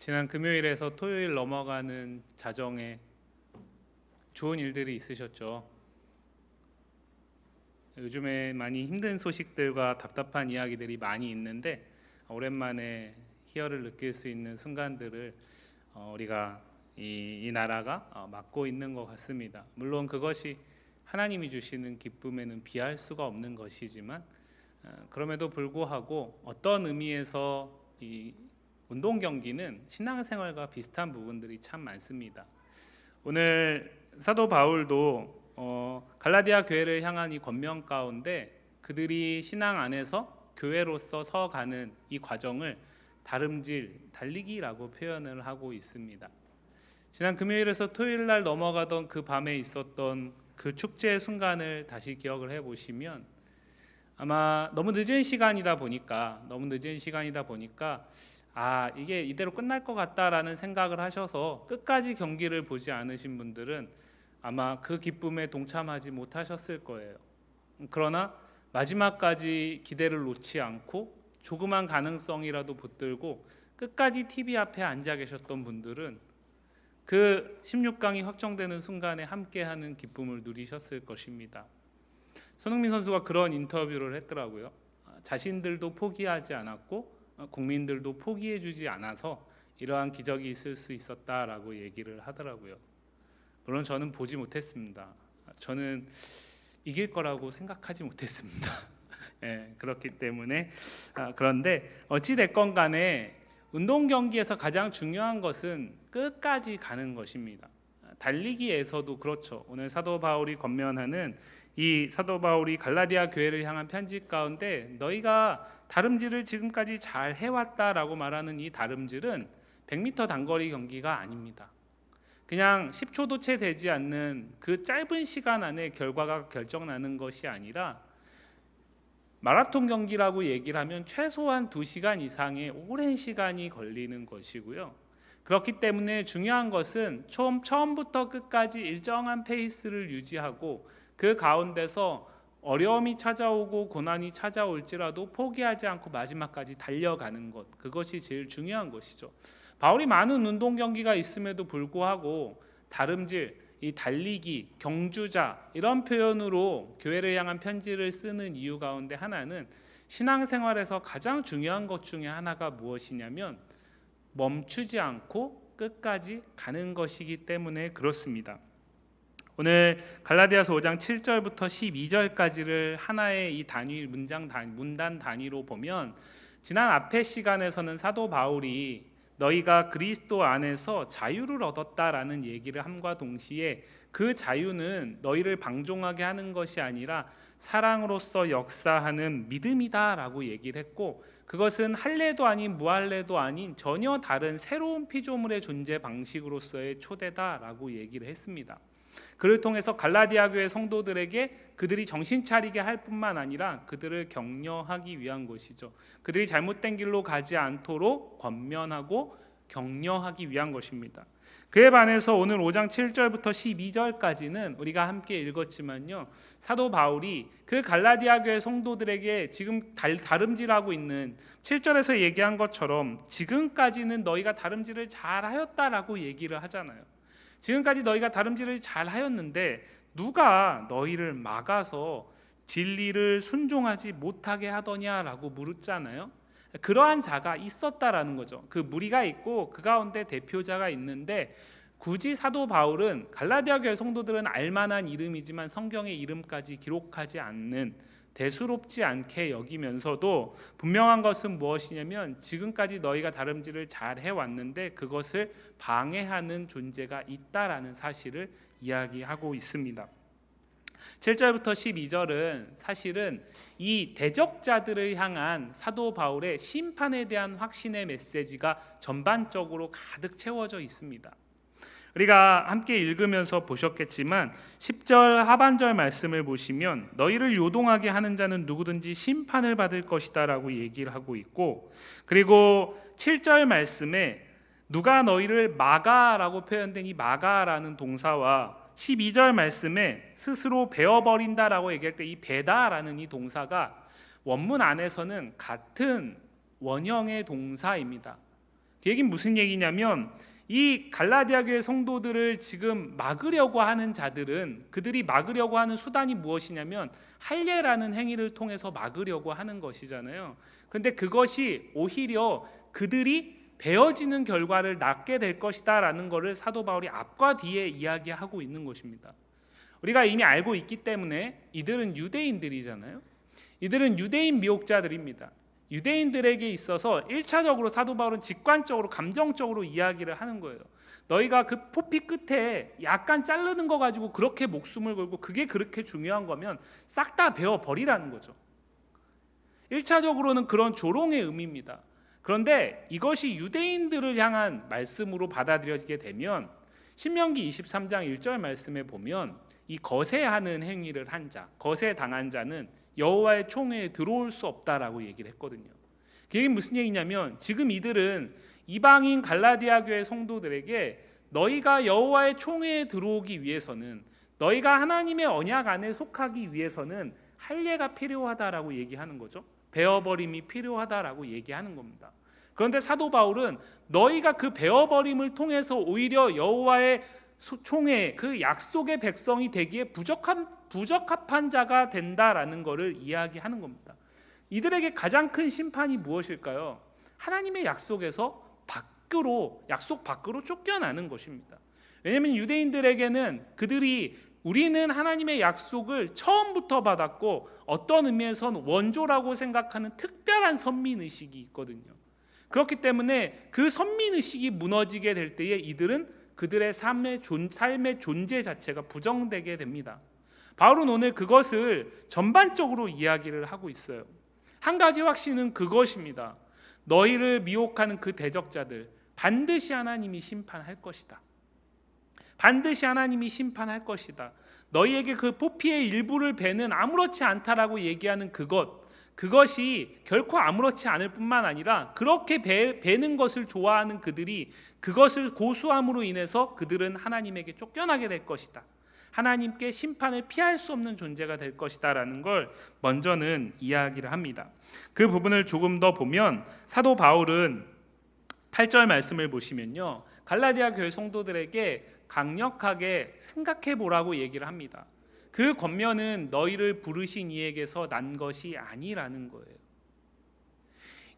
지난 금요일에서 토요일 넘어가는 자정에 좋은 일들이 있으셨죠? 요즘에 많이 힘든 소식들과 답답한 이야기들이 많이 있는데 오랜만에 희열을 느낄 수 있는 순간들을 우리가 이 나라가 맞고 있는 것 같습니다. 물론 그것이 하나님이 주시는 기쁨에는 비할 수가 없는 것이지만 그럼에도 불구하고 어떤 의미에서 이 운동 경기는 신앙생활과 비슷한 부분들이 참 많습니다. 오늘 사도 바울도 갈라디아 교회를 향한 이 권면 가운데 그들이 신앙 안에서 교회로서 서가는 이 과정을 다름질, 달리기라고 표현을 하고 있습니다. 지난 금요일에서 토요일 날 넘어가던 그 밤에 있었던 그 축제의 순간을 다시 기억을 해보시면 아마 너무 늦은 시간이다 보니까 이게 이대로 끝날 것 같다라는 생각을 하셔서 끝까지 경기를 보지 않으신 분들은 아마 그 기쁨에 동참하지 못하셨을 거예요. 그러나 마지막까지 기대를 놓지 않고 조그만 가능성이라도 붙들고 끝까지 TV 앞에 앉아 계셨던 분들은 그 16강이 확정되는 순간에 함께하는 기쁨을 누리셨을 것입니다. 손흥민 선수가 그런 인터뷰를 했더라고요. 자신들도 포기하지 않았고 국민들도 포기해주지 않아서 이러한 기적이 있을 수 있었다라고 얘기를 하더라고요. 물론 저는 보지 못했습니다. 저는 이길 거라고 생각하지 못했습니다. 그렇기 때문에 그런데 어찌 됐건 간에 운동 경기에서 가장 중요한 것은 끝까지 가는 것입니다. 달리기에서도 그렇죠. 오늘 사도 바울이 권면하는 이 사도 바울이 갈라디아 교회를 향한 편지 가운데 너희가 다름질을 지금까지 잘 해왔다라고 말하는 이 다름질은 100m 단거리 경기가 아닙니다. 그냥 10초도 채 되지 않는 그 짧은 시간 안에 결과가 결정나는 것이 아니라 마라톤 경기라고 얘기를 하면 최소한 2시간 이상의 오랜 시간이 걸리는 것이고요. 그렇기 때문에 중요한 것은 처음부터 끝까지 일정한 페이스를 유지하고 그 가운데서 어려움이 찾아오고 고난이 찾아올지라도 포기하지 않고 마지막까지 달려가는 것, 그것이 제일 중요한 것이죠. 바울이 많은 운동 경기가 있음에도 불구하고 다름질, 이 달리기, 경주자 이런 표현으로 교회를 향한 편지를 쓰는 이유 가운데 하나는 신앙생활에서 가장 중요한 것 중에 하나가 무엇이냐면 멈추지 않고 끝까지 가는 것이기 때문에 그렇습니다. 오늘 갈라디아서 5장 7절부터 12절까지를 하나의 이 문단 단위로 보면 지난 앞의 시간에서는 사도 바울이 너희가 그리스도 안에서 자유를 얻었다라는 얘기를 함과 동시에 그 자유는 너희를 방종하게 하는 것이 아니라 사랑으로서 역사하는 믿음이다라고 얘기를 했고 그것은 할례도 아닌 무할례도 아닌 전혀 다른 새로운 피조물의 존재 방식으로서의 초대다라고 얘기를 했습니다. 그를 통해서 갈라디아 교회 성도들에게 그들이 정신 차리게 할 뿐만 아니라 그들을 격려하기 위한 것이죠. 그들이 잘못된 길로 가지 않도록 권면하고 격려하기 위한 것입니다. 그에 반해서 오늘 5장 7절부터 12절까지는 우리가 함께 읽었지만요, 사도 바울이 그 갈라디아 교회 성도들에게 지금 다름질하고 있는 7절에서 얘기한 것처럼 지금까지는 너희가 다름질을 잘하였다라고 얘기를 하잖아요. 지금까지 너희가 다름질을 잘 하였는데 누가 너희를 막아서 진리를 순종하지 못하게 하더냐라고 물었잖아요. 그러한 자가 있었다라는 거죠. 그 무리가 있고 그 가운데 대표자가 있는데 굳이 사도 바울은 갈라디아 교회 성도들은 알만한 이름이지만 성경의 이름까지 기록하지 않는 대수롭지 않게 여기면서도 분명한 것은 무엇이냐면 지금까지 너희가 다름질을 잘 해왔는데 그것을 방해하는 존재가 있다라는 사실을 이야기하고 있습니다. 7절부터 12절은 사실은 이 대적자들을 향한 사도 바울의 심판에 대한 확신의 메시지가 전반적으로 가득 채워져 있습니다. 우리가 함께 읽으면서 보셨겠지만 10절 하반절 말씀을 보시면 너희를 요동하게 하는 자는 누구든지 심판을 받을 것이다 라고 얘기를 하고 있고, 그리고 7절 말씀에 누가 너희를 막아라고 표현된 이 막아라는 동사와 12절 말씀에 스스로 베어버린다라고 얘기할 때 이 베다라는 이 동사가 원문 안에서는 같은 원형의 동사입니다. 그 얘기는 무슨 얘기냐면 이 갈라디아 교회 성도들을 지금 막으려고 하는 자들은, 그들이 막으려고 하는 수단이 무엇이냐면 할례라는 행위를 통해서 막으려고 하는 것이잖아요. 그런데 그것이 오히려 그들이 베어지는 결과를 낳게 될 것이다 라는 것을 사도 바울이 앞과 뒤에 이야기하고 있는 것입니다. 우리가 이미 알고 있기 때문에 이들은 유대인들이잖아요. 이들은 유대인 미혹자들입니다. 유대인들에게 있어서 1차적으로 사도 바울은 직관적으로 감정적으로 이야기를 하는 거예요. 너희가 그 포피 끝에 약간 자르는 거 가지고 그렇게 목숨을 걸고 그게 그렇게 중요한 거면 싹 다 베어 버리라는 거죠. 1차적으로는 그런 조롱의 의미입니다. 그런데 이것이 유대인들을 향한 말씀으로 받아들여지게 되면 신명기 23장 1절 말씀에 보면 이 거세하는 행위를 한 자, 거세당한 자는 여호와의 총회에 들어올 수 없다라고 얘기를 했거든요. 그게 무슨 얘기냐면 지금 이들은 이방인 갈라디아 교회 성도들에게 너희가 여호와의 총회에 들어오기 위해서는, 너희가 하나님의 언약 안에 속하기 위해서는 할례가 필요하다라고 얘기하는 거죠. 베어버림이 필요하다라고 얘기하는 겁니다. 그런데 사도 바울은 너희가 그 베어버림을 통해서 오히려 여호와의 총회, 그 약속의 백성이 되기에 부적합한 자가 된다라는 것을 이야기하는 겁니다. 이들에게 가장 큰 심판이 무엇일까요? 하나님의 약속에서 약속 밖으로 쫓겨나는 것입니다. 왜냐하면 유대인들에게는 우리는 하나님의 약속을 처음부터 받았고 어떤 의미에선 원조라고 생각하는 특별한 선민의식이 있거든요. 그렇기 때문에 그 선민의식이 무너지게 될 때에 이들은 그들의 삶의 존재 자체가 부정되게 됩니다. 바울은 오늘 그것을 전반적으로 이야기를 하고 있어요. 한 가지 확신은 그것입니다. 너희를 미혹하는 그 대적자들 반드시 하나님이 심판할 것이다. 반드시 하나님이 심판할 것이다. 너희에게 그 포피의 일부를 베는 아무렇지 않다라고 얘기하는 그것이 결코 아무렇지 않을 뿐만 아니라 그렇게 베는 것을 좋아하는 그들이 그것을 고수함으로 인해서 그들은 하나님에게 쫓겨나게 될 것이다. 하나님께 심판을 피할 수 없는 존재가 될 것이다 라는 걸 먼저는 이야기를 합니다. 그 부분을 조금 더 보면 사도 바울은 8절 말씀을 보시면요, 갈라디아 교회 성도들에게 강력하게 생각해 보라고 얘기를 합니다. 그 권면은 너희를 부르신 이에게서 난 것이 아니라는 거예요.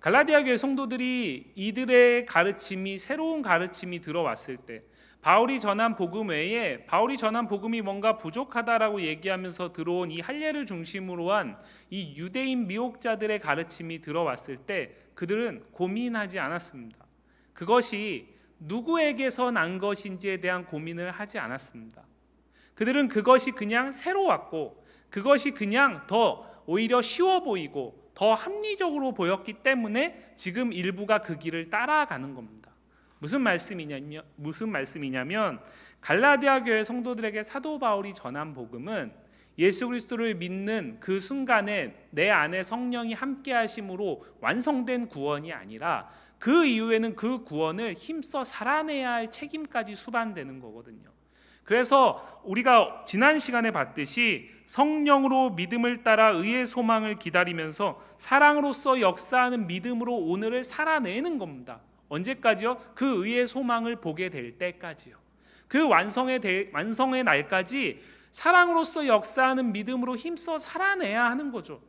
갈라디아 교회 성도들이 이들의 가르침이, 새로운 가르침이 들어왔을 때, 바울이 전한 복음 외에 바울이 전한 복음이 뭔가 부족하다라고 얘기하면서 들어온 이 할례를 중심으로 한 이 유대인 미혹자들의 가르침이 들어왔을 때 그들은 고민하지 않았습니다. 그것이 누구에게서 난 것인지에 대한 고민을 하지 않았습니다. 그들은 그것이 그냥 새로웠고 그것이 그냥 더 오히려 쉬워 보이고 더 합리적으로 보였기 때문에 지금 일부가 그 길을 따라가는 겁니다. 무슨 말씀이냐면 갈라디아 교회 성도들에게 사도 바울이 전한 복음은 예수 그리스도를 믿는 그 순간에 내 안에 성령이 함께 하심으로 완성된 구원이 아니라 그 이후에는 그 구원을 힘써 살아내야 할 책임까지 수반되는 거거든요. 그래서 우리가 지난 시간에 봤듯이 성령으로 믿음을 따라 의의 소망을 기다리면서 사랑으로서 역사하는 믿음으로 오늘을 살아내는 겁니다. 언제까지요? 그 의의 소망을 보게 될 때까지요. 그 완성의 날까지 사랑으로서 역사하는 믿음으로 힘써 살아내야 하는 거죠.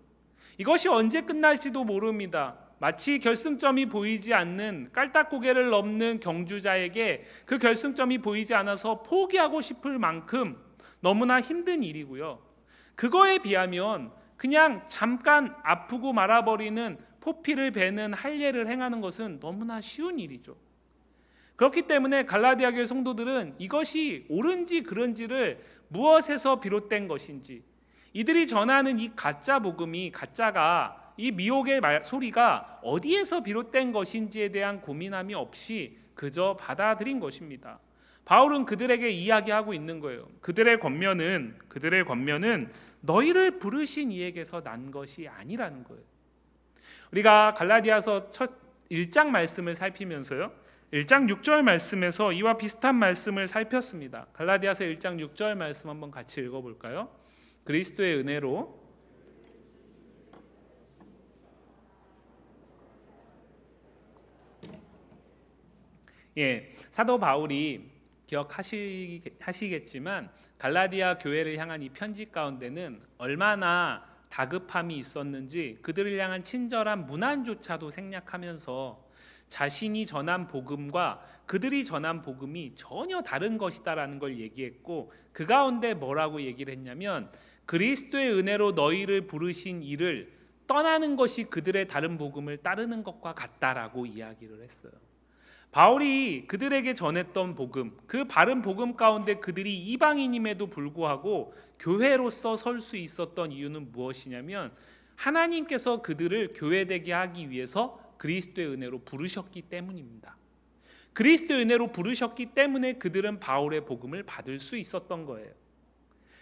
이것이 언제 끝날지도 모릅니다. 마치 결승점이 보이지 않는 깔딱고개를 넘는 경주자에게 그 결승점이 보이지 않아서 포기하고 싶을 만큼 너무나 힘든 일이고요. 그거에 비하면 그냥 잠깐 아프고 말아버리는 포피를 베는 할례를 행하는 것은 너무나 쉬운 일이죠. 그렇기 때문에 갈라디아 교회 성도들은 이것이 옳은지 그른지를 무엇에서 비롯된 것인지, 이들이 전하는 이 가짜 복음이, 가짜가, 이 미혹의 소리가 어디에서 비롯된 것인지에 대한 고민함이 없이 그저 받아들인 것입니다. 바울은 그들에게 이야기하고 있는 거예요. 그들의 권면은 너희를 부르신 이에게서 난 것이 아니라는 거예요. 우리가 갈라디아서 1장 말씀을 살피면서요, 1장 6절 말씀에서 이와 비슷한 말씀을 살폈습니다. 갈라디아서 1장 6절 말씀 한번 같이 읽어볼까요? 그리스도의 은혜로 사도 바울이 기억하시겠지만 갈라디아 교회를 향한 이 편지 가운데는 얼마나 다급함이 있었는지 그들을 향한 친절한 문안조차도 생략하면서 자신이 전한 복음과 그들이 전한 복음이 전혀 다른 것이다라는 걸 얘기했고, 그 가운데 뭐라고 얘기를 했냐면 그리스도의 은혜로 너희를 부르신 이를 떠나는 것이 그들의 다른 복음을 따르는 것과 같다라고 이야기를 했어요. 바울이 그들에게 전했던 복음, 그 바른 복음 가운데 그들이 이방인임에도 불구하고 교회로서 설 수 있었던 이유는 무엇이냐면 하나님께서 그들을 교회되게 하기 위해서 그리스도의 은혜로 부르셨기 때문입니다. 그리스도의 은혜로 부르셨기 때문에 그들은 바울의 복음을 받을 수 있었던 거예요.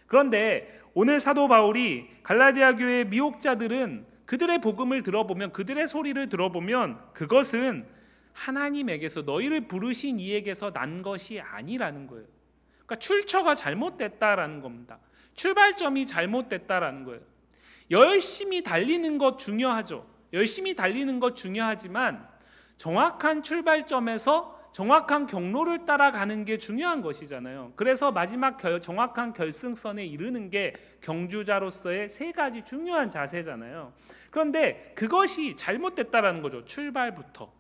그런데 오늘 사도 바울이 갈라디아 교회의 미혹자들은 그들의 복음을 들어보면, 그들의 소리를 들어보면 그것은 하나님에게서, 너희를 부르신 이에게서 난 것이 아니라는 거예요. 그러니까 출처가 잘못됐다라는 겁니다. 출발점이 잘못됐다라는 거예요. 열심히 달리는 것 중요하죠. 열심히 달리는 것 중요하지만 정확한 출발점에서 정확한 경로를 따라가는 게 중요한 것이잖아요. 그래서 마지막 정확한 결승선에 이르는 게 경주자로서의 세 가지 중요한 자세잖아요. 그런데 그것이 잘못됐다라는 거죠. 출발부터.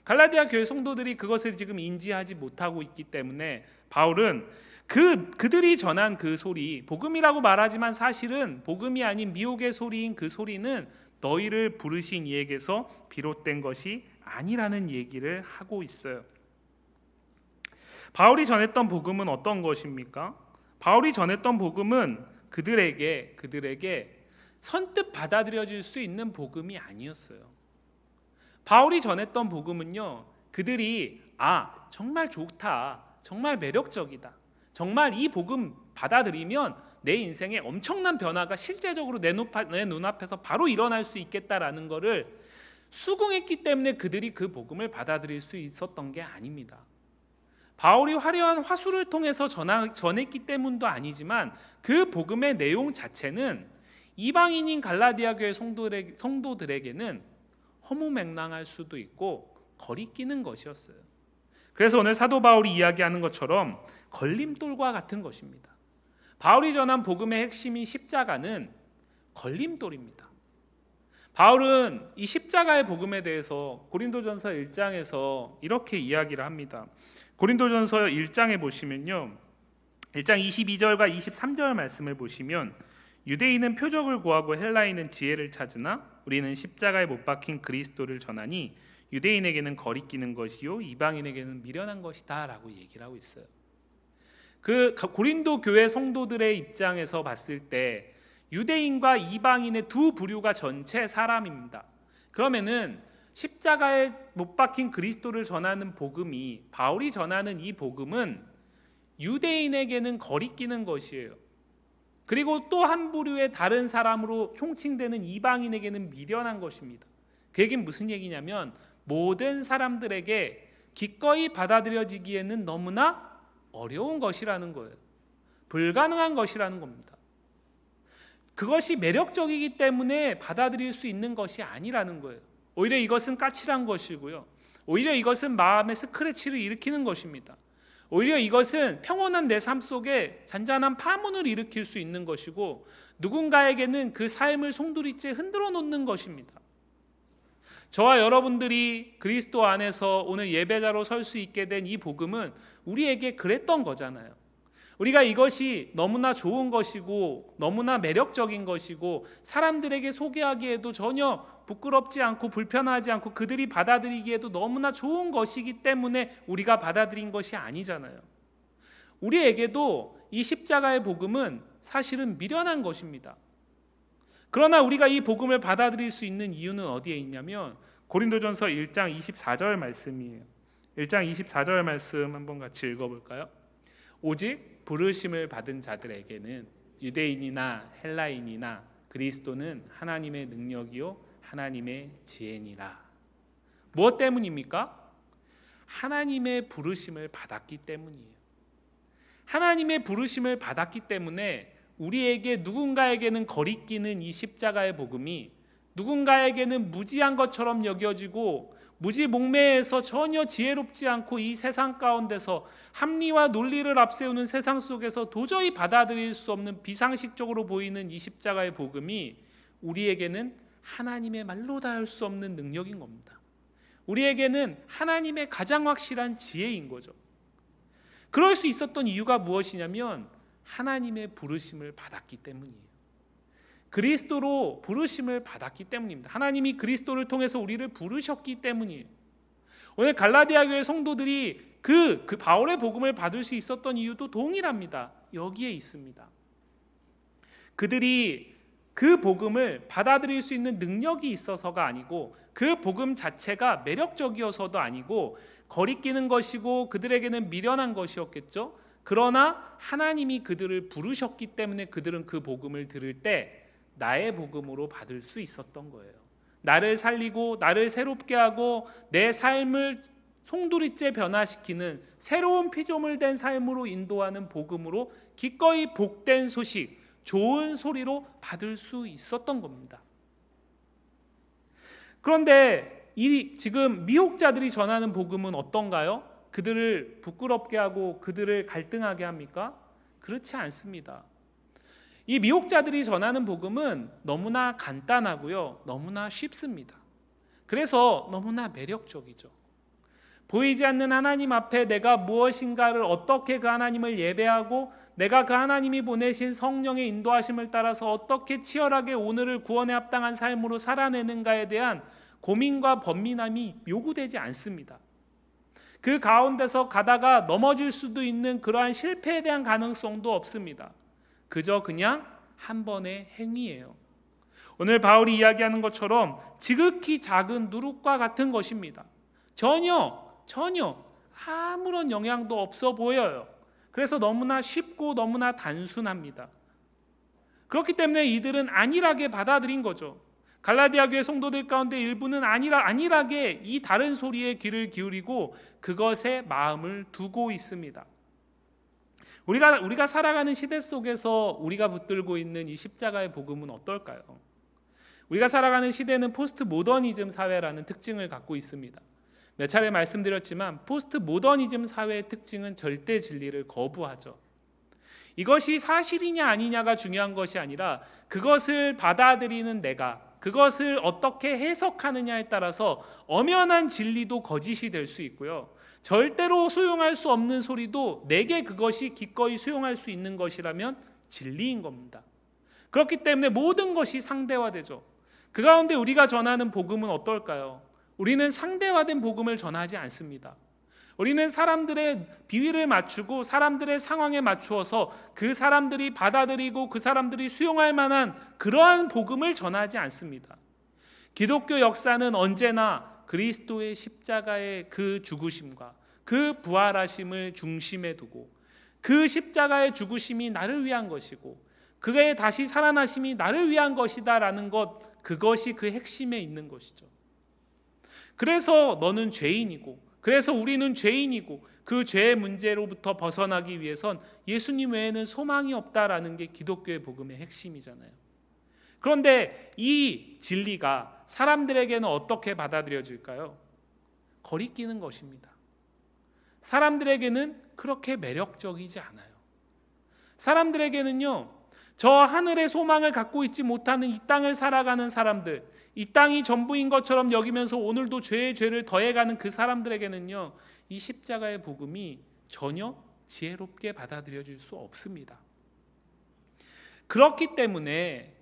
갈라디아 교회 성도들이 그것을 지금 인지하지 못하고 있기 때문에 바울은 그들이 전한 그 소리, 복음이라고 말하지만 사실은 복음이 아닌 미혹의 소리인 그 소리는 너희를 부르신 이에게서 비롯된 것이 아니라는 얘기를 하고 있어요. 바울이 전했던 복음은 어떤 것입니까? 바울이 전했던 복음은 그들에게 선뜻 받아들여질 수 있는 복음이 아니었어요. 바울이 전했던 복음은요, 그들이 정말 좋다, 정말 매력적이다, 정말 이 복음 받아들이면 내 인생에 엄청난 변화가 실제적으로 내 눈앞에서 바로 일어날 수 있겠다라는 것을 수긍했기 때문에 그들이 그 복음을 받아들일 수 있었던 게 아닙니다. 바울이 화려한 화술을 통해서 전했기 때문도 아니지만 그 복음의 내용 자체는 이방인인 갈라디아 교회 성도들에게는 허무맹랑할 수도 있고 거리끼는 것이었어요. 그래서 오늘 사도 바울이 이야기하는 것처럼 걸림돌과 같은 것입니다. 바울이 전한 복음의 핵심인 십자가는 걸림돌입니다. 바울은 이 십자가의 복음에 대해서 고린도전서 1장에서 이렇게 이야기를 합니다. 고린도전서 1장에 보시면요, 1장 22절과 23절 말씀을 보시면 유대인은 표적을 구하고 헬라인은 지혜를 찾으나 우리는 십자가에 못 박힌 그리스도를 전하니 유대인에게는 거리끼는 것이요 이방인에게는 미련한 것이다 라고 얘기를 하고 있어요. 그 고린도 교회 성도들의 입장에서 봤을 때 유대인과 이방인의 두 부류가 전체 사람입니다. 그러면은 십자가에 못 박힌 그리스도를 전하는 복음이, 바울이 전하는 이 복음은 유대인에게는 거리끼는 것이에요. 그리고 또 한 부류의 다른 사람으로 총칭되는 이방인에게는 미련한 것입니다. 그 얘기는 무슨 얘기냐면 모든 사람들에게 기꺼이 받아들여지기에는 너무나 어려운 것이라는 거예요. 불가능한 것이라는 겁니다. 그것이 매력적이기 때문에 받아들일 수 있는 것이 아니라는 거예요. 오히려 이것은 까칠한 것이고요, 오히려 이것은 마음의 스크래치를 일으키는 것입니다. 오히려 이것은 평온한 내 삶 속에 잔잔한 파문을 일으킬 수 있는 것이고 누군가에게는 그 삶을 송두리째 흔들어 놓는 것입니다. 저와 여러분들이 그리스도 안에서 오늘 예배자로 설 수 있게 된 이 복음은 우리에게 그랬던 거잖아요. 우리가 이것이 너무나 좋은 것이고 너무나 매력적인 것이고 사람들에게 소개하기에도 전혀 부끄럽지 않고 불편하지 않고 그들이 받아들이기에도 너무나 좋은 것이기 때문에 우리가 받아들인 것이 아니잖아요. 우리에게도 이 십자가의 복음은 사실은 미련한 것입니다. 그러나 우리가 이 복음을 받아들일 수 있는 이유는 어디에 있냐면 고린도전서 1장 24절 말씀이에요. 1장 24절 말씀 한번 같이 읽어볼까요? 오직 부르심을 받은 자들에게는 유대인이나 헬라인이나 그리스도는 하나님의 능력이요 하나님의 지혜니라. 무엇 때문입니까? 하나님의 부르심을 받았기 때문이에요. 하나님의 부르심을 받았기 때문에 우리에게 누군가에게는 거리끼는 이 십자가의 복음이 누군가에게는 무지한 것처럼 여겨지고 무지몽매해서 전혀 지혜롭지 않고 이 세상 가운데서 합리와 논리를 앞세우는 세상 속에서 도저히 받아들일 수 없는 비상식적으로 보이는 이 십자가의 복음이 우리에게는 하나님의 말로 다 할 수 없는 능력인 겁니다. 우리에게는 하나님의 가장 확실한 지혜인 거죠. 그럴 수 있었던 이유가 무엇이냐면 하나님의 부르심을 받았기 때문이에요. 그리스도로 부르심을 받았기 때문입니다. 하나님이 그리스도를 통해서 우리를 부르셨기 때문이에요. 오늘 갈라디아 교회 성도들이 그 바울의 복음을 받을 수 있었던 이유도 동일합니다. 여기에 있습니다. 그들이 그 복음을 받아들일 수 있는 능력이 있어서가 아니고 그 복음 자체가 매력적이어서도 아니고 거리끼는 것이고 그들에게는 미련한 것이었겠죠. 그러나 하나님이 그들을 부르셨기 때문에 그들은 그 복음을 들을 때 나의 복음으로 받을 수 있었던 거예요. 나를 살리고 나를 새롭게 하고 내 삶을 송두리째 변화시키는 새로운 피조물 된 삶으로 인도하는 복음으로 기꺼이 복된 소식, 좋은 소리로 받을 수 있었던 겁니다. 그런데 이 지금 미혹자들이 전하는 복음은 어떤가요? 그들을 부끄럽게 하고 그들을 갈등하게 합니까? 그렇지 않습니다. 이 미혹자들이 전하는 복음은 너무나 간단하고요, 너무나 쉽습니다. 그래서 너무나 매력적이죠. 보이지 않는 하나님 앞에 내가 무엇인가를 어떻게 그 하나님을 예배하고 내가 그 하나님이 보내신 성령의 인도하심을 따라서 어떻게 치열하게 오늘을 구원에 합당한 삶으로 살아내는가에 대한 고민과 번민함이 요구되지 않습니다. 그 가운데서 가다가 넘어질 수도 있는 그러한 실패에 대한 가능성도 없습니다. 그저 그냥 한 번의 행위예요. 오늘 바울이 이야기하는 것처럼 지극히 작은 누룩과 같은 것입니다. 전혀 아무런 영향도 없어 보여요. 그래서 너무나 쉽고 너무나 단순합니다. 그렇기 때문에 이들은 안일하게 받아들인 거죠. 갈라디아 교회 성도들 가운데 일부는 안일하게 이 다른 소리에 귀를 기울이고 그것에 마음을 두고 있습니다. 우리가 살아가는 시대 속에서 우리가 붙들고 있는 이 십자가의 복음은 어떨까요? 우리가 살아가는 시대는 포스트 모더니즘 사회라는 특징을 갖고 있습니다. 몇 차례 말씀드렸지만 포스트 모더니즘 사회의 특징은 절대 진리를 거부하죠. 이것이 사실이냐 아니냐가 중요한 것이 아니라 그것을 받아들이는 내가 그것을 어떻게 해석하느냐에 따라서 엄연한 진리도 거짓이 될 수 있고요. 절대로 수용할 수 없는 소리도 내게 그것이 기꺼이 수용할 수 있는 것이라면 진리인 겁니다. 그렇기 때문에 모든 것이 상대화되죠. 그 가운데 우리가 전하는 복음은 어떨까요? 우리는 상대화된 복음을 전하지 않습니다. 우리는 사람들의 비위를 맞추고 사람들의 상황에 맞추어서 그 사람들이 받아들이고 그 사람들이 수용할 만한 그러한 복음을 전하지 않습니다. 기독교 역사는 언제나 그리스도의 십자가의 그 죽으심과 그 부활하심을 중심에 두고 그 십자가의 죽으심이 나를 위한 것이고 그의 다시 살아나심이 나를 위한 것이다라는 것, 그것이 그 핵심에 있는 것이죠. 그래서 너는 죄인이고 그래서 우리는 죄인이고 그 죄의 문제로부터 벗어나기 위해선 예수님 외에는 소망이 없다라는 게 기독교의 복음의 핵심이잖아요. 그런데 이 진리가 사람들에게는 어떻게 받아들여질까요? 거리끼는 것입니다. 사람들에게는 그렇게 매력적이지 않아요. 사람들에게는요, 저 하늘의 소망을 갖고 있지 못하는 이 땅을 살아가는 사람들, 이 땅이 전부인 것처럼 여기면서 오늘도 죄의 죄를 더해가는 그 사람들에게는요, 이 십자가의 복음이 전혀 지혜롭게 받아들여질 수 없습니다. 그렇기 때문에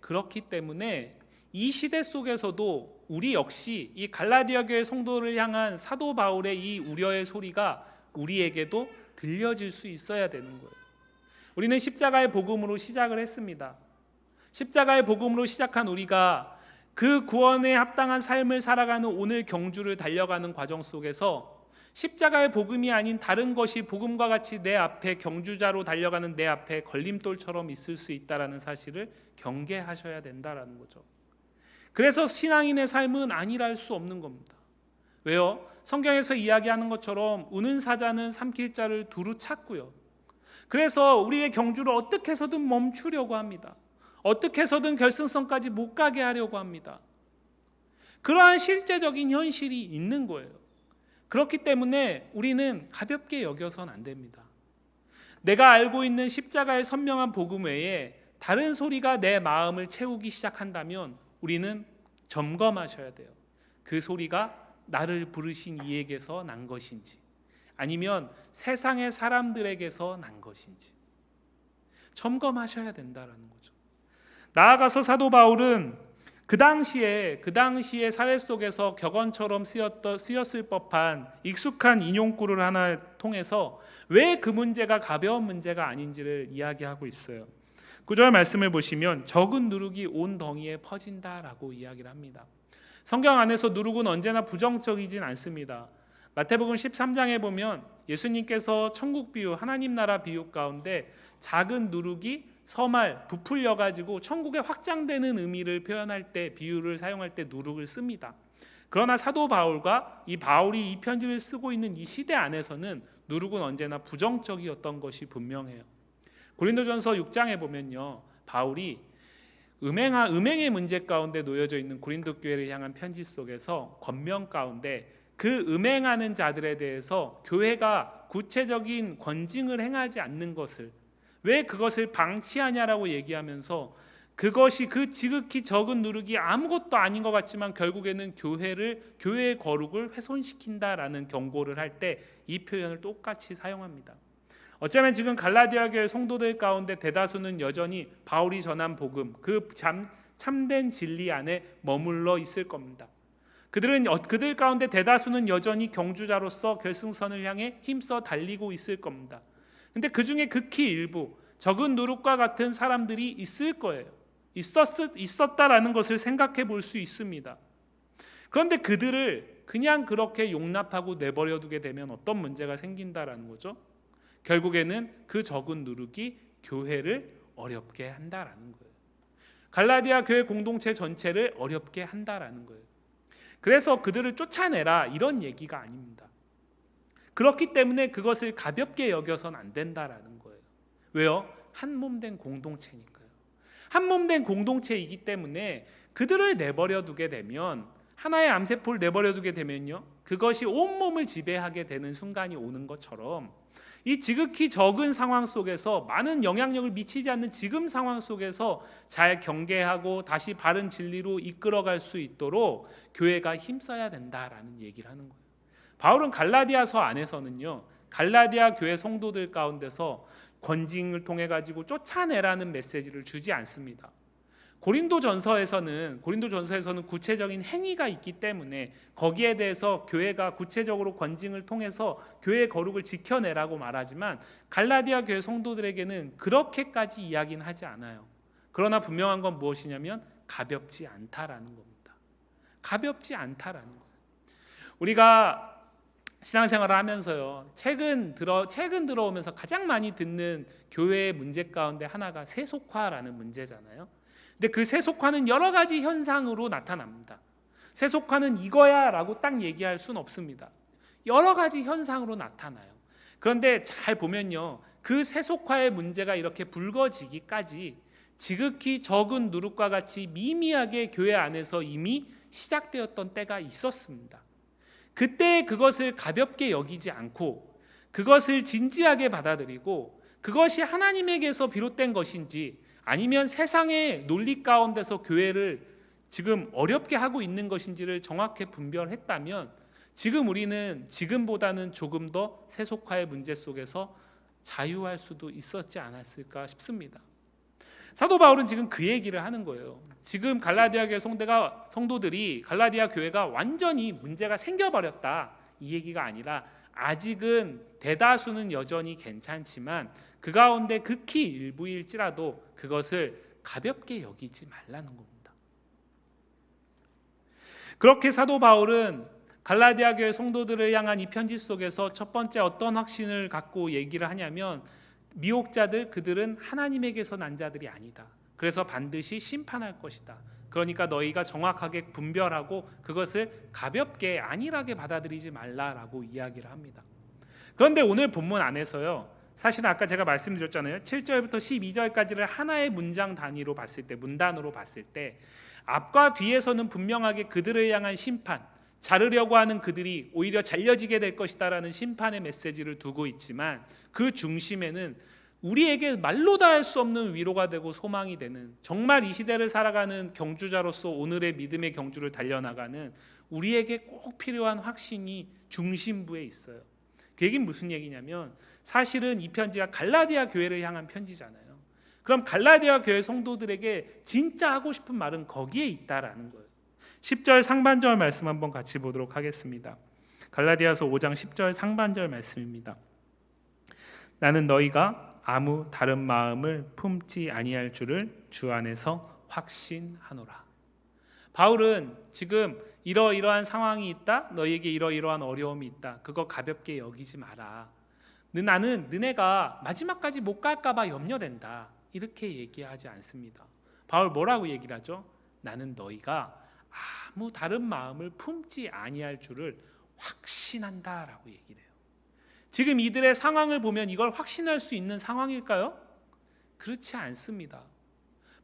이 시대 속에서도 우리 역시 이 갈라디아 교회 성도를 향한 사도 바울의 이 우려의 소리가 우리에게도 들려질 수 있어야 되는 거예요. 우리는 십자가의 복음으로 시작을 했습니다. 십자가의 복음으로 시작한 우리가 그 구원에 합당한 삶을 살아가는 오늘 경주를 달려가는 과정 속에서 십자가의 복음이 아닌 다른 것이 복음과 같이 내 앞에 경주자로 달려가는 내 앞에 걸림돌처럼 있을 수 있다는 사실을 경계하셔야 된다는 거죠. 그래서 신앙인의 삶은 안일할 수 없는 겁니다. 왜요? 성경에서 이야기하는 것처럼 우는 사자는 삼킬 자를 두루 찾고요. 그래서 우리의 경주를 어떻게 해서든 멈추려고 합니다. 어떻게 해서든 결승선까지 못 가게 하려고 합니다. 그러한 실제적인 현실이 있는 거예요. 그렇기 때문에 우리는 가볍게 여겨서는 안 됩니다. 내가 알고 있는 십자가의 선명한 복음 외에 다른 소리가 내 마음을 채우기 시작한다면 우리는 점검하셔야 돼요. 그 소리가 나를 부르신 이에게서 난 것인지 아니면 세상의 사람들에게서 난 것인지 점검하셔야 된다라는 거죠. 나아가서 사도 바울은 그 당시에 사회 속에서 격언처럼 쓰였을 법한 익숙한 인용구를 하나 통해서 왜 그 문제가 가벼운 문제가 아닌지를 이야기하고 있어요. 9절 말씀을 보시면 적은 누룩이 온 덩이에 퍼진다라고 이야기를 합니다. 성경 안에서 누룩은 언제나 부정적이진 않습니다. 마태복음 13장에 보면 예수님께서 천국 비유, 하나님 나라 비유 가운데 작은 누룩이 서말 부풀려 가지고 천국에 확장되는 의미를 표현할 때, 비유를 사용할 때 누룩을 씁니다. 그러나 사도 바울과 이 바울이 이 편지를 쓰고 있는 이 시대 안에서는 누룩은 언제나 부정적이었던 것이 분명해요. 고린도전서 6장에 보면요, 바울이 음행의 문제 가운데 놓여져 있는 고린도 교회를 향한 편지 속에서 권면 가운데 그 음행하는 자들에 대해서 교회가 구체적인 권징을 행하지 않는 것을, 왜 그것을 방치하냐라고 얘기하면서 그것이 그 지극히 적은 누룩이 아무것도 아닌 것 같지만 결국에는 교회의 거룩을 훼손시킨다라는 경고를 할 때 이 표현을 똑같이 사용합니다. 어쩌면 지금 갈라디아 교회 성도들 가운데 대다수는 여전히 바울이 전한 복음, 그 참된 진리 안에 머물러 있을 겁니다. 그들 가운데 대다수는 여전히 경주자로서 결승선을 향해 힘써 달리고 있을 겁니다. 근데 그 중에 극히 일부 적은 누룩과 같은 사람들이 있을 거예요. 있었다라는 것을 생각해 볼 수 있습니다. 그런데 그들을 그냥 그렇게 용납하고 내버려 두게 되면 어떤 문제가 생긴다라는 거죠? 결국에는 그 적은 누룩이 교회를 어렵게 한다라는 거예요. 갈라디아 교회 공동체 전체를 어렵게 한다라는 거예요. 그래서 그들을 쫓아내라 이런 얘기가 아닙니다. 그렇기 때문에 그것을 가볍게 여겨서는 안 된다라는 거예요. 왜요? 한 몸 된 공동체니까요. 한 몸 된 공동체이기 때문에 그들을 내버려 두게 되면, 하나의 암세포를 내버려 두게 되면요, 그것이 온몸을 지배하게 되는 순간이 오는 것처럼 이 지극히 적은 상황 속에서, 많은 영향력을 미치지 않는 지금 상황 속에서 잘 경계하고 다시 바른 진리로 이끌어갈 수 있도록 교회가 힘써야 된다라는 얘기를 하는 거예요. 바울은 갈라디아서 안에서는요, 갈라디아 교회 성도들 가운데서 권징을 통해 가지고 쫓아내라는 메시지를 주지 않습니다. 고린도전서에서는 구체적인 행위가 있기 때문에 거기에 대해서 교회가 구체적으로 권징을 통해서 교회의 거룩을 지켜내라고 말하지만 갈라디아 교회 성도들에게는 그렇게까지 이야기는 하지 않아요. 그러나 분명한 건 무엇이냐면 가볍지 않다라는 겁니다. 가볍지 않다라는 거예요. 우리가 신앙생활을 하면서요, 최근 들어오면서 가장 많이 듣는 교회의 문제 가운데 하나가 세속화라는 문제잖아요. 근데 그 세속화는 여러 가지 현상으로 나타납니다. 세속화는 이거야 라고 딱 얘기할 수는 없습니다. 여러 가지 현상으로 나타나요. 그런데 잘 보면요, 그 세속화의 문제가 이렇게 불거지기까지 지극히 적은 누룩과 같이 미미하게 교회 안에서 이미 시작되었던 때가 있었습니다. 그때 그것을 가볍게 여기지 않고 그것을 진지하게 받아들이고 그것이 하나님에게서 비롯된 것인지 아니면 세상의 논리 가운데서 교회를 지금 어렵게 하고 있는 것인지를 정확히 분별했다면 지금 우리는 지금보다는 조금 더 세속화의 문제 속에서 자유할 수도 있었지 않았을까 싶습니다. 사도 바울은 지금 그 얘기를 하는 거예요. 지금 갈라디아 교회 성도들이 갈라디아 교회가 완전히 문제가 생겨버렸다 이 얘기가 아니라 아직은 대다수는 여전히 괜찮지만 그 가운데 극히 일부일지라도 그것을 가볍게 여기지 말라는 겁니다. 그렇게 사도 바울은 갈라디아 교회 성도들을 향한 이 편지 속에서 첫 번째 어떤 확신을 갖고 얘기를 하냐면 미혹자들, 그들은 하나님에게서 난 자들이 아니다. 그래서 반드시 심판할 것이다. 그러니까 너희가 정확하게 분별하고 그것을 가볍게 안일하게 받아들이지 말라라고 이야기를 합니다. 그런데 오늘 본문 안에서요, 사실 아까 제가 말씀드렸잖아요. 7절부터 12절까지를 하나의 문장 단위로 봤을 때, 문단으로 봤을 때 앞과 뒤에서는 분명하게 그들을 향한 심판, 자르려고 하는 그들이 오히려 잘려지게 될 것이다라는 심판의 메시지를 두고 있지만, 그 중심에는 우리에게 말로 다 할 수 없는 위로가 되고 소망이 되는, 정말 이 시대를 살아가는 경주자로서 오늘의 믿음의 경주를 달려나가는 우리에게 꼭 필요한 확신이 중심부에 있어요. 그 얘기는 무슨 얘기냐면, 사실은 이 편지가 갈라디아 교회를 향한 편지잖아요. 그럼 갈라디아 교회 성도들에게 진짜 하고 싶은 말은 거기에 있다라는 거예요. 10절 상반절 말씀 한번 같이 보도록 하겠습니다. 갈라디아서 5장 10절 상반절 말씀입니다. 나는 너희가 아무 다른 마음을 품지 아니할 줄을 주 안에서 확신하노라. 바울은 지금 이러이러한 상황이 있다, 너희에게 이러이러한 어려움이 있다, 그거 가볍게 여기지 마라. 나는 너네가 마지막까지 못 갈까 봐 염려된다, 이렇게 얘기하지 않습니다. 바울 뭐라고 얘기를 하죠? 나는 너희가 아무 다른 마음을 품지 아니할 줄을 확신한다라고 얘기를 해요. 지금 이들의 상황을 보면 이걸 확신할 수 있는 상황일까요? 그렇지 않습니다.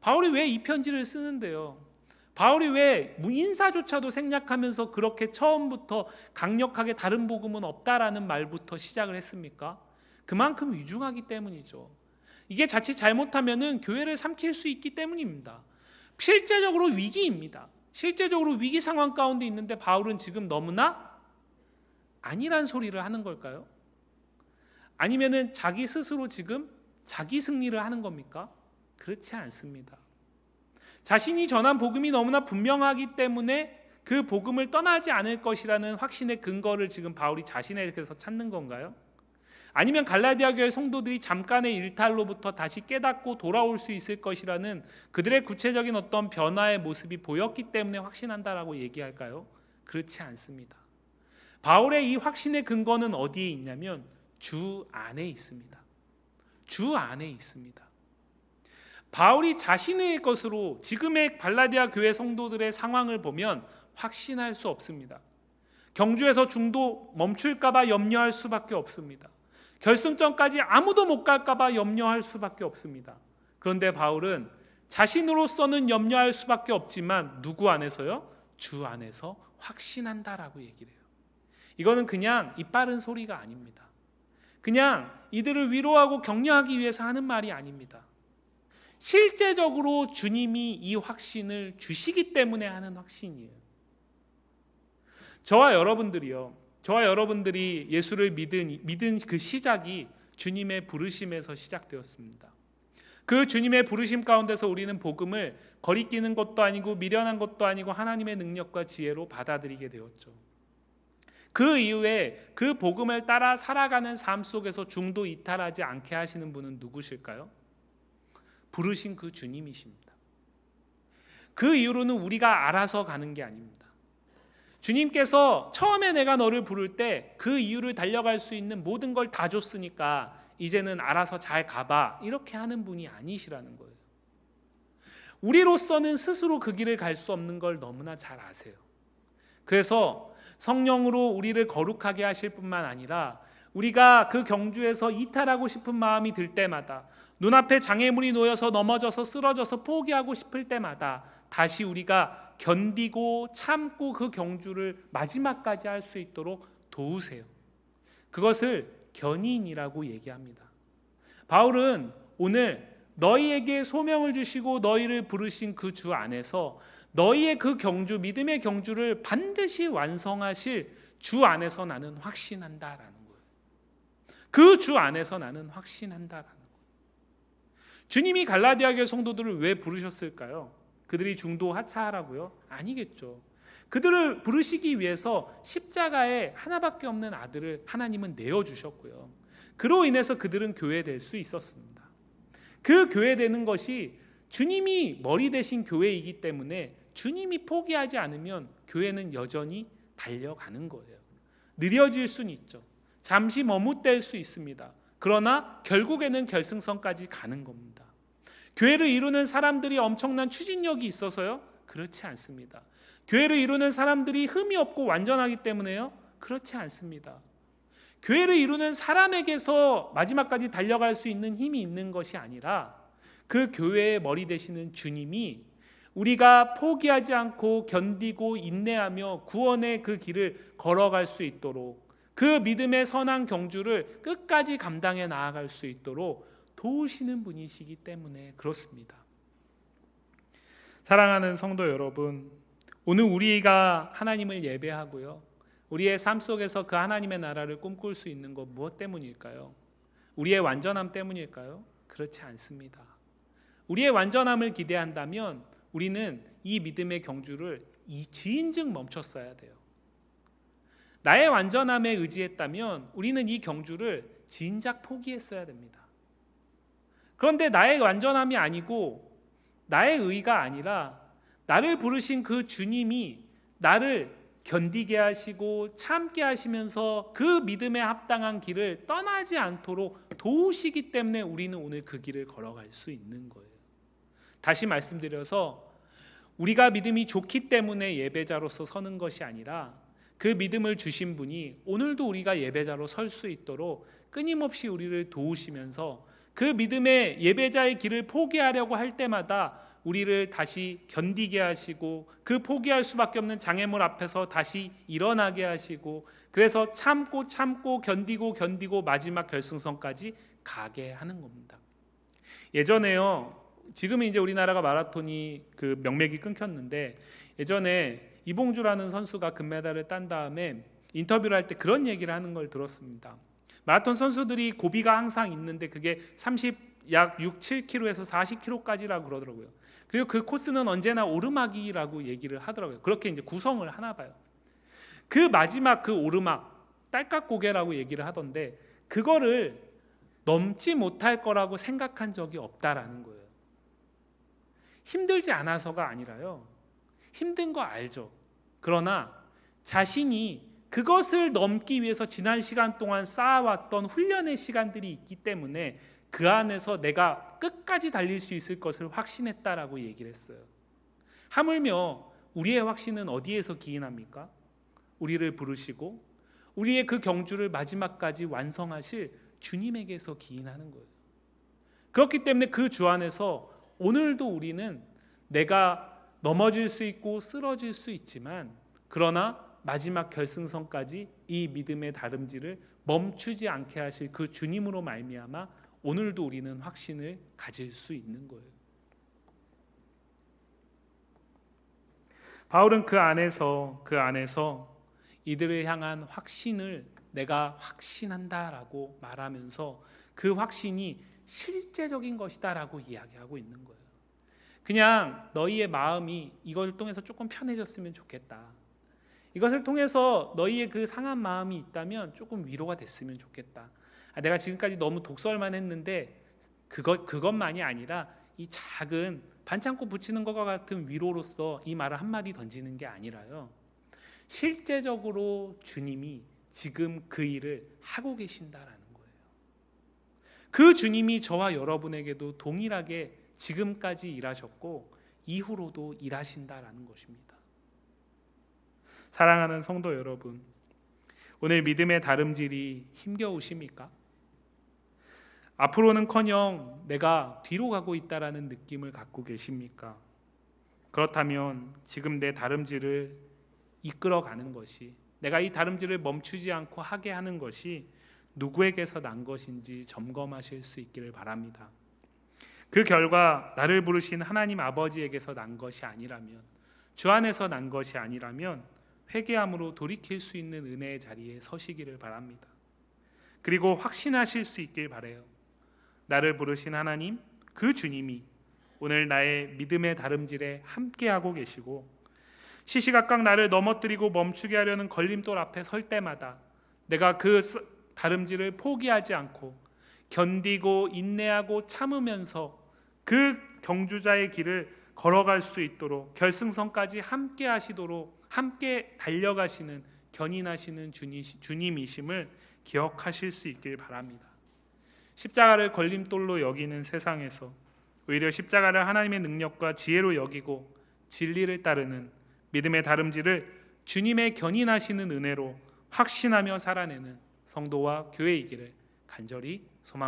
바울이 왜 이 편지를 쓰는데요? 바울이 왜 인사조차도 생략하면서 그렇게 처음부터 강력하게 다른 복음은 없다라는 말부터 시작을 했습니까? 그만큼 위중하기 때문이죠. 이게 자칫 잘못하면은 교회를 삼킬 수 있기 때문입니다. 실제적으로 위기입니다. 실제적으로 위기 상황 가운데 있는데 바울은 지금 너무나 아니란 소리를 하는 걸까요? 아니면은 자기 스스로 지금 자기 승리를 하는 겁니까? 그렇지 않습니다. 자신이 전한 복음이 너무나 분명하기 때문에 그 복음을 떠나지 않을 것이라는 확신의 근거를 지금 바울이 자신에게서 찾는 건가요? 아니면 갈라디아 교회 성도들이 잠깐의 일탈로부터 다시 깨닫고 돌아올 수 있을 것이라는 그들의 구체적인 어떤 변화의 모습이 보였기 때문에 확신한다라고 얘기할까요? 그렇지 않습니다. 바울의 이 확신의 근거는 어디에 있냐면 주 안에 있습니다. 주 안에 있습니다. 바울이 자신의 것으로 지금의 갈라디아 교회 성도들의 상황을 보면 확신할 수 없습니다. 경주에서 중도 멈출까 봐 염려할 수밖에 없습니다. 결승점까지 아무도 못 갈까 봐 염려할 수밖에 없습니다. 그런데 바울은 자신으로서는 염려할 수밖에 없지만 누구 안에서요? 주 안에서 확신한다라고 얘기를 해요. 이거는 그냥 입 바른 소리가 아닙니다. 그냥 이들을 위로하고 격려하기 위해서 하는 말이 아닙니다. 실제적으로 주님이 이 확신을 주시기 때문에 하는 확신이에요. 저와 여러분들이 예수를 믿은 그 시작이 주님의 부르심에서 시작되었습니다. 그 주님의 부르심 가운데서 우리는 복음을 거리끼는 것도 아니고 미련한 것도 아니고 하나님의 능력과 지혜로 받아들이게 되었죠. 그 이후에 그 복음을 따라 살아가는 삶 속에서 중도 이탈하지 않게 하시는 분은 누구실까요? 부르신 그 주님이십니다. 그 이후로는 우리가 알아서 가는 게 아닙니다. 주님께서 처음에 내가 너를 부를 때 그 이유를 달려갈 수 있는 모든 걸 다 줬으니까 이제는 알아서 잘 가봐, 이렇게 하는 분이 아니시라는 거예요. 우리로서는 스스로 그 길을 갈 수 없는 걸 너무나 잘 아세요. 그래서 성령으로 우리를 거룩하게 하실 뿐만 아니라 우리가 그 경주에서 이탈하고 싶은 마음이 들 때마다, 눈앞에 장애물이 놓여서 넘어져서 쓰러져서 포기하고 싶을 때마다 다시 우리가 견디고 참고 그 경주를 마지막까지 할 수 있도록 도우세요. 그것을 견인이라고 얘기합니다. 바울은 오늘 너희에게 소명을 주시고 너희를 부르신 그 주 안에서 너희의 그 경주, 믿음의 경주를 반드시 완성하실 주 안에서 나는 확신한다라는 거예요. 그 주 안에서 나는 확신한다라는 거예요. 주님이 갈라디아 교회 성도들을 왜 부르셨을까요? 그들이 중도 하차하라고요? 아니겠죠. 그들을 부르시기 위해서 십자가에 하나밖에 없는 아들을 하나님은 내어주셨고요. 그로 인해서 그들은 교회될 수 있었습니다. 그 교회되는 것이 주님이 머리 대신 교회이기 때문에 주님이 포기하지 않으면 교회는 여전히 달려가는 거예요. 느려질 수는 있죠. 잠시 머뭇댈 수 있습니다. 그러나 결국에는 결승선까지 가는 겁니다. 교회를 이루는 사람들이 엄청난 추진력이 있어서요? 그렇지 않습니다. 교회를 이루는 사람들이 흠이 없고 완전하기 때문에요? 그렇지 않습니다. 교회를 이루는 사람에게서 마지막까지 달려갈 수 있는 힘이 있는 것이 아니라 그 교회의 머리 되시는 주님이 우리가 포기하지 않고 견디고 인내하며 구원의 그 길을 걸어갈 수 있도록, 그 믿음의 선한 경주를 끝까지 감당해 나아갈 수 있도록 도우시는 분이시기 때문에 그렇습니다. 사랑하는 성도 여러분, 오늘 우리가 하나님을 예배하고요, 우리의 삶 속에서 그 하나님의 나라를 꿈꿀 수 있는 것 무엇 때문일까요? 우리의 완전함 때문일까요? 그렇지 않습니다. 우리의 완전함을 기대한다면 우리는 이 믿음의 경주를 지인즉 멈췄어야 돼요. 나의 완전함에 의지했다면 우리는 이 경주를 진작 포기했어야 됩니다. 그런데 나의 완전함이 아니고 나의 의가 아니라 나를 부르신 그 주님이 나를 견디게 하시고 참게 하시면서 그 믿음에 합당한 길을 떠나지 않도록 도우시기 때문에 우리는 오늘 그 길을 걸어갈 수 있는 거예요. 다시 말씀드려서 우리가 믿음이 좋기 때문에 예배자로서 서는 것이 아니라 그 믿음을 주신 분이 오늘도 우리가 예배자로 설 수 있도록 끊임없이 우리를 도우시면서 그 믿음의 예배자의 길을 포기하려고 할 때마다 우리를 다시 견디게 하시고 그 포기할 수밖에 없는 장애물 앞에서 다시 일어나게 하시고, 그래서 참고 견디고 마지막 결승선까지 가게 하는 겁니다. 예전에요, 지금은 이제 우리나라가 마라톤이 그 명맥이 끊겼는데, 예전에 이봉주라는 선수가 금메달을 딴 다음에 인터뷰를 할 때 그런 얘기를 하는 걸 들었습니다. 마라톤 선수들이 고비가 항상 있는데 그게 약 6, 7km에서 40km까지라고 그러더라고요. 그리고 그 코스는 언제나 오르막이라고 얘기를 하더라고요. 그렇게 이제 구성을 하나 봐요. 그 마지막 그 오르막, 딸깍고개라고 얘기를 하던데 그거를 넘지 못할 거라고 생각한 적이 없다라는 거예요. 힘들지 않아서가 아니라요, 힘든 거 알죠. 그러나 자신이 그것을 넘기 위해서 지난 시간 동안 쌓아왔던 훈련의 시간들이 있기 때문에 그 안에서 내가 끝까지 달릴 수 있을 것을 확신했다라고 얘기를 했어요. 하물며 우리의 확신은 어디에서 기인합니까? 우리를 부르시고 우리의 그 경주를 마지막까지 완성하실 주님에게서 기인하는 거예요. 그렇기 때문에 그 주 안에서 오늘도 우리는 내가 넘어질 수 있고 쓰러질 수 있지만, 그러나 마지막 결승선까지 이 믿음의 다름질을 멈추지 않게 하실 그 주님으로 말미암아 오늘도 우리는 확신을 가질 수 있는 거예요. 바울은 그 안에서 이들을 향한 확신을 내가 확신한다라고 말하면서 그 확신이 실제적인 것이다라고 이야기하고 있는 거예요. 그냥 너희의 마음이 이걸 통해서 조금 편해졌으면 좋겠다, 이것을 통해서 너희의 그 상한 마음이 있다면 조금 위로가 됐으면 좋겠다, 내가 지금까지 너무 독설만 했는데 그것만이 아니라 이 작은 반창고 붙이는 것과 같은 위로로서 이 말을 한마디 던지는 게 아니라요, 실제적으로 주님이 지금 그 일을 하고 계신다라는 거예요. 그 주님이 저와 여러분에게도 동일하게 지금까지 일하셨고 이후로도 일하신다라는 것입니다. 사랑하는 성도 여러분, 오늘 믿음의 다름질이 힘겨우십니까? 앞으로는커녕 내가 뒤로 가고 있다라는 느낌을 갖고 계십니까? 그렇다면 지금 내 다름질을 이끌어가는 것이, 내가 이 다름질을 멈추지 않고 하게 하는 것이 누구에게서 난 것인지 점검하실 수 있기를 바랍니다. 그 결과 나를 부르신 하나님 아버지에게서 난 것이 아니라면, 주 안에서 난 것이 아니라면 회개함으로 돌이킬 수 있는 은혜의 자리에 서시기를 바랍니다. 그리고 확신하실 수 있길 바라요. 나를 부르신 하나님, 그 주님이 오늘 나의 믿음의 다름질에 함께하고 계시고, 시시각각 나를 넘어뜨리고 멈추게 하려는 걸림돌 앞에 설 때마다 내가 그 다름질을 포기하지 않고 견디고 인내하고 참으면서 그 경주자의 길을 걸어갈 수 있도록 결승선까지 함께 하시도록, 함께 달려가시는 견인하시는 주님이심을 기억하실 수 있길 바랍니다. 십자가를 걸림돌로 여기는 세상에서 오히려 십자가를 하나님의 능력과 지혜로 여기고 진리를 따르는 믿음의 다름질을 주님의 견인하시는 은혜로 확신하며 살아내는 성도와 교회이기를 간절히 소망합니다.